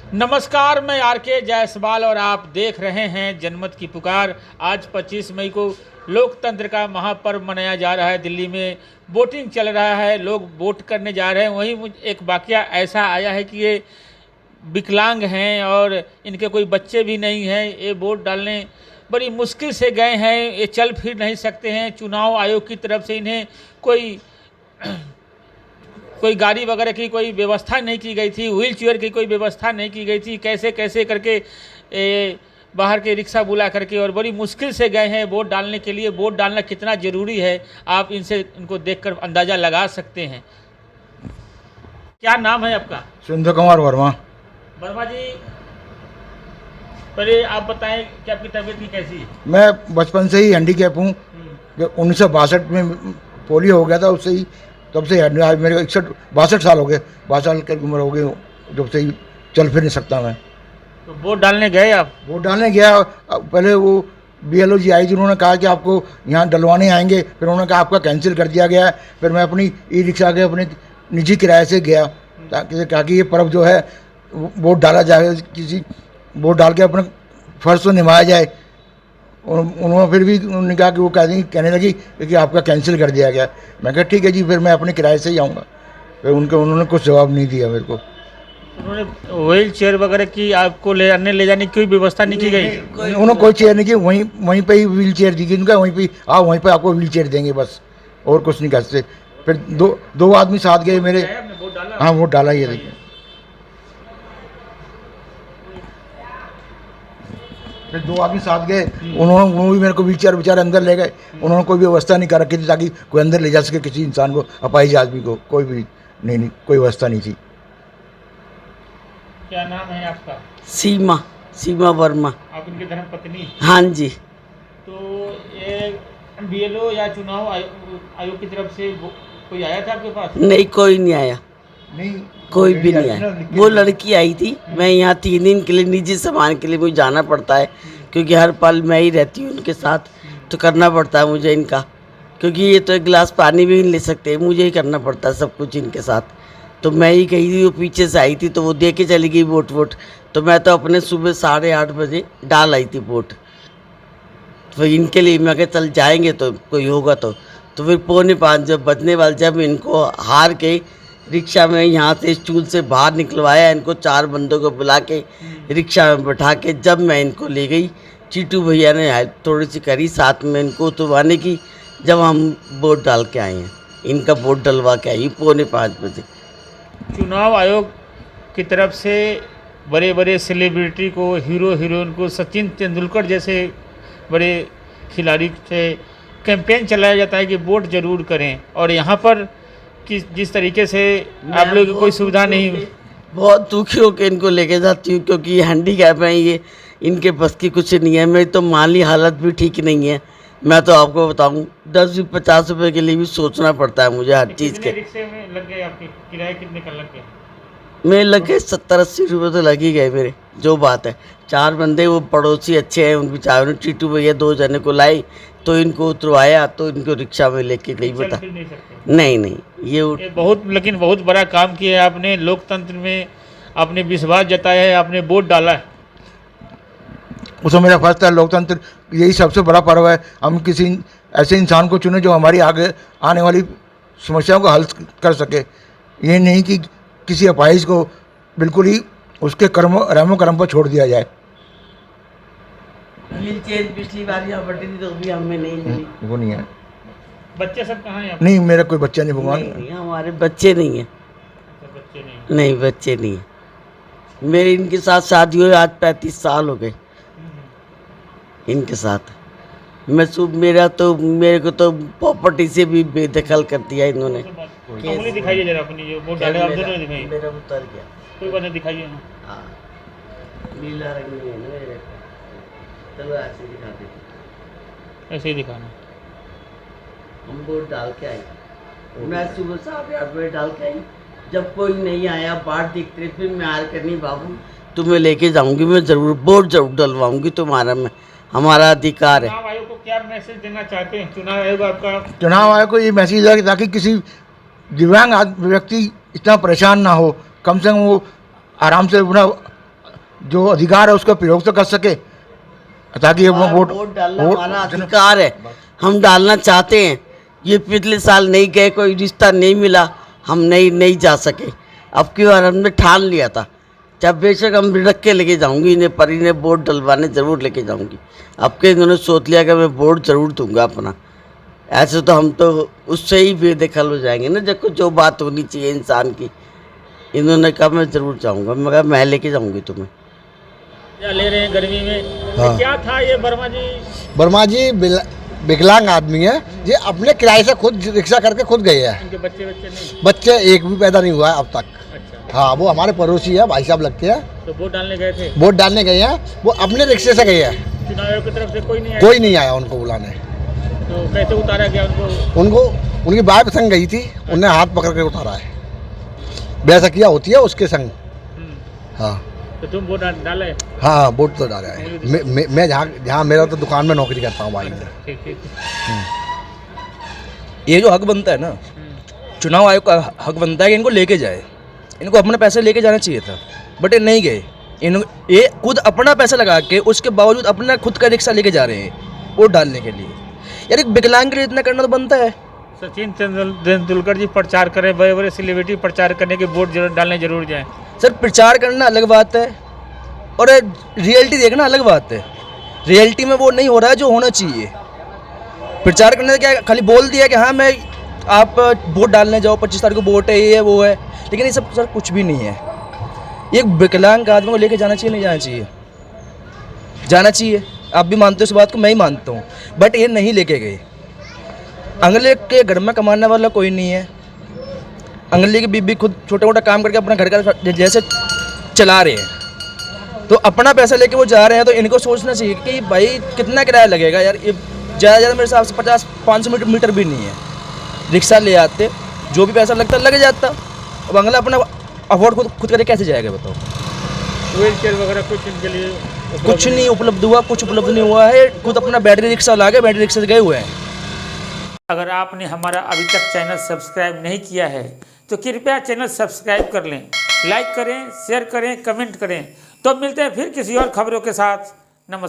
नमस्कार, मैं आर के जायसवाल और आप देख रहे हैं जनमत की पुकार। आज 25 मई को लोकतंत्र का महापर्व मनाया जा रहा है। दिल्ली में वोटिंग चल रहा है, लोग वोट करने जा रहे हैं। वहीं एक वाकया ऐसा आया है कि ये विकलांग हैं और इनके कोई बच्चे भी नहीं हैं। ये वोट डालने बड़ी मुश्किल से गए हैं, ये चल फिर नहीं सकते हैं। चुनाव आयोग की तरफ से इन्हें कोई गाड़ी वगैरह की कोई व्यवस्था नहीं की गई थी, व्हील चेयर की कोई व्यवस्था नहीं की गई थी। कैसे कैसे करके बाहर के रिक्शा बुला करके और बड़ी मुश्किल से गए हैं वोट डालने के लिए। वोट डालना कितना ज़रूरी है आप इनको देखकर अंदाज़ा लगा सकते हैं। क्या नाम है आपका? सुरेंद्र कुमार वर्मा। वर्मा जी, पहले आप बताएं कि आपकी तबीयत की कैसी है? मैं बचपन से ही हैंडीकैप हूँ। जब 1962 में पोलियो हो गया था, उससे ही तब से आज मेरे 62 साल हो गए। 62 साल की उम्र हो गई, जब से ही चल फिर नहीं सकता मैं। तो वोट डालने गए आप? वोट डालने गया। पहले वो BLO जी आई थी, उन्होंने कहा कि आपको यहाँ डलवाने आएंगे। फिर उन्होंने कहा आपका कैंसिल कर दिया गया है। फिर मैं अपनी ई-रिक्शा के अपने निजी किराए से गया ताकि ये पर्व जो है वोट डाला जाए, किसी वोट डाल के अपने फर्ज को निभाया जाए। और उन्होंने फिर भी उन्होंने कहा कि वो कहने लगी कि आपका कैंसिल कर दिया गया। मैं कहा ठीक है जी, फिर मैं अपने किराए से ही आऊँगा। फिर उन्होंने कुछ जवाब नहीं दिया मेरे को। उन्होंने व्हील चेयर वगैरह की आपको ले जाने की कोई व्यवस्था नहीं की गई? उन्होंने कोई चेयर नहीं की, वहीं पे ही व्हील चेयर दी गई। उनका वहीं पे आपको व्हील चेयर देंगे, बस और कुछ नहीं कर सकते। फिर दो आदमी साथ गए मेरे। हाँ, वोट डाला ही है। देखिए, फिर 2 आदमी साथ गए। उन्होंने भी मेरे को व्हील चेयर बेचारे अंदर ले गए। उन्होंने कोई व्यवस्था नहीं कर रखी थी ताकि कोई अंदर ले जा सके किसी इंसान को, अपाहिज आदमी को। कोई भी नहीं, कोई व्यवस्था नहीं थी। क्या नाम है आपका? सीमा वर्मा। आप इनकी धर्मपत्नी? हाँ जी। तो ये BLO या चुनाव आयोग की तरफ से कोई आया था आपके पास? नहीं, कोई नहीं आया। नहीं, कोई भी नहीं आया। वो लड़की आई थी। मैं यहाँ 3 दिन के लिए निजी सामान के लिए मुझे जाना पड़ता है, क्योंकि हर पल मैं ही रहती हूँ उनके साथ, तो करना पड़ता है मुझे इनका। क्योंकि ये तो एक गिलास पानी भी नहीं ले सकते, मुझे ही करना पड़ता है सब कुछ इनके साथ। तो मैं ही कही थी, वो पीछे से आई थी तो वो दे के चली गई वोट। तो मैं तो अपने सुबह 8:30 बजे डाल आई थी वोट। तो इनके लिए मैं कहा चल जाएंगे तो कोई होगा तो फिर 4:45 जब बजने वाले, जब इनको हार के रिक्शा में यहाँ से स्टूल से बाहर निकलवाया, इनको 4 बंदों को बुला के रिक्शा में बैठा के जब मैं इनको ले गई, चीटू भैया ने हेल्प थोड़ी सी करी साथ में इनको उतरवाने की। जब हम वोट डाल के आए हैं, इनका वोट डलवा के आई 4:45 बजे। चुनाव आयोग की तरफ से बड़े बड़े सेलिब्रिटी को, हीरो हीरोइन को, सचिन तेंदुलकर जैसे बड़े खिलाड़ी से कैंपेन चलाया जाता है कि वोट ज़रूर करें, और यहाँ पर जिस तरीके से आप लोगों की कोई सुविधा नहीं। बहुत दुखी होकर इनको लेके जाती हूँ, क्योंकि ये हैंडीकैप हैं, ये इनके बस की कुछ नहीं है। मेरी तो माली हालत भी ठीक नहीं है। मैं तो आपको बताऊँ 10-50 रुपये के लिए भी सोचना पड़ता है मुझे हर चीज़ के। रिक्शे में लग गए आपके किराए कितने का लग गए? मेरे लग गए 70-80 रुपये तो लग ही गए मेरे। जो बात है, 4 बंदे वो पड़ोसी अच्छे हैं, उन बेचारों ने टीटू भैया 2 जने को लाए तो इनको उतरवाया, तो इनको रिक्शा में लेके गई। बता नहीं, ये बहुत, लेकिन बहुत बड़ा काम किया है आपने। लोकतंत्र में आपने विश्वास जताया है, आपने वोट डाला है। उसमें मेरा फर्ज था। लोकतंत्र यही सबसे बड़ा पर्व है। हम किसी ऐसे इंसान को चुने जो हमारी आगे आने वाली समस्याओं को हल कर सके। ये नहीं कि किसी अपाहिज को बिल्कुल ही उसके रहमो करम पर छोड़ दिया जाए। व्हील चेयर पिछली बार यहाँ बटी थी तो भी हमें नहीं मिली। वो नहीं है। बच्चे सब कहाँ हैं? नहीं, मेरा कोई बच्चा नहीं, भगवान। नहीं, हमारे बच्चे नहीं हैं। बच्चे नहीं? नहीं, बच्चे नहीं हैं। मेरे इनके साथ शादी हुई आज 35 साल हो गए इनके साथ। मेरे को तो प्रॉपर्टी से भी बेदखल कर दिया इन्होंने। उंगली दिखाइए जरा अपनी, जो वोट डाले आप दोनों दिखाइए। मेरा उतर गया। कोई बात नहीं, दिखाइए ना। हाँ, नीला रंग नहीं है ना मेरे को। चलो ऐसे दिखा देते, ऐसे ही दिखाना। हम वोट डाल के आए। मैं सुबह 8:30 बजे डाल के आई। जब कोई नहीं आया, बाट दिखते, फिर मैं हार करनी बाबू तुम्हें लेके जाऊंगी, मैं ज़रूर वोट जरूर डलवाऊंगी तुम्हारा। मैं हमारा अधिकार है। चुनाव आयोग को क्या मैसेज देना चाहते हैं? चुनाव आयोग आपका, चुनाव आयोग को ये मैसेज है ताकि किसी दिव्यांग व्यक्ति इतना परेशान ना हो, कम से कम वो आराम से अपना जो अधिकार है उसका प्रयोग तो कर सके, ताकि वो वोट डालना हमारा अधिकार है, हम डालना चाहते हैं। ये पिछले साल नहीं गए, कोई रिश्ता नहीं मिला, हम नहीं जा सके। अब की बार हमने ठान लिया था, जब बेशक हम रख के लेके जाऊंगी इन्हें, पर इन्हें वोट डलवाने ज़रूर लेके जाऊंगी। अब के इन्होंने सोच लिया कि मैं वोट ज़रूर दूंगा अपना। ऐसे तो हम तो उससे ही बेदखल हो जाएंगे ना, जब जो बात होनी चाहिए इंसान की। इन्होंने कहा मैं ज़रूर जाऊंगा, मगर मैं लेके जाऊंगी तुम्हें। क्या ले रहे हैं गर्मी में? हाँ। क्या था ये वर्मा जी विकलांग आदमी है, ये अपने किराए से खुद रिक्शा करके खुद गए हैं। इनके बच्चे नहीं? बच्चे एक भी पैदा नहीं हुआ है अब तक। अच्छा। हाँ, वो हमारे पड़ोसी है, भाई साहब लगते हैं। तो वोट डालने गए थे? वोट डालने गए हैं, वो अपने रिक्शे से गए हैं। चुनाव आयोग की तरफ से कोई नहीं आया? कोई नहीं आया उनको बुलाने। तो कैसे उतारा गया उनको? उनकी वाइफ संग गई थी, उन्हें हाथ पकड़ के उतारा है। बैसकिया होती है उसके संग। हाँ। तो तुम वोट डाले? हाँ, वोट तो डाला है। मैं जहाँ मेरा तो दुकान में नौकरी करता हूँ भाई। ठीक। ये जो हक बनता है ना, चुनाव आयोग का हक बनता है कि इनको लेके जाए, इनको अपने पैसे लेके जाना चाहिए था, बट ये नहीं गए। ये खुद अपना पैसा लगा के उसके बावजूद अपना खुद का रिक्शा लेके जा रहे हैं वोट डालने के लिए। यार एक विकलांग के लिए इतना करना तो बनता है। सचिन तेंदुलकर जी प्रचार करें, बड़े बड़े सेलिब्रिटी प्रचार करने के वोट डालने जरूर जाएं। सर प्रचार करना अलग बात है और रियलिटी देखना अलग बात है। रियलिटी में वो नहीं हो रहा है जो होना चाहिए। प्रचार करने से क्या खाली बोल दिया कि हाँ मैं आप वोट डालने जाओ, 25 तारीख को वोट है, ये है वो है, लेकिन ये सब सर कुछ भी नहीं है। ये विकलांग आदमी को लेके जाना चाहिए, नहीं जाना चाहिए? जाना चाहिए। आप भी मानते हो इस बात को, मैं ही मानता हूँ, बट ये नहीं लेके गए। अंगले के घर में कमाने वाला कोई नहीं है। अंगले की बीबी खुद छोटा मोटा काम करके अपना घर का जैसे चला रहे हैं, तो अपना पैसा लेके वो जा रहे हैं, तो इनको सोचना चाहिए कि भाई कितना किराया लगेगा यार। ये ज़्यादा मेरे हिसाब से 50-500 मीटर भी नहीं है। रिक्शा ले आते, जो भी पैसा लगता लग जाता। अब अगला अपना अफोर्ड खुद करके कैसे जाएगा बताओ? व्हील चेयर वगैरह कुछ इनके लिए कुछ नहीं उपलब्ध हुआ, कुछ उपलब्ध नहीं हुआ है। खुद अपना बैटरी रिक्शा ला के बैटरी रिक्शा से गए हुए हैं। अगर आपने हमारा अभी तक चैनल सब्सक्राइब नहीं किया है तो कृपया चैनल सब्सक्राइब कर लें, लाइक करें, शेयर करें, कमेंट करें। तो मिलते हैं फिर किसी और खबरों के साथ। नमस्कार।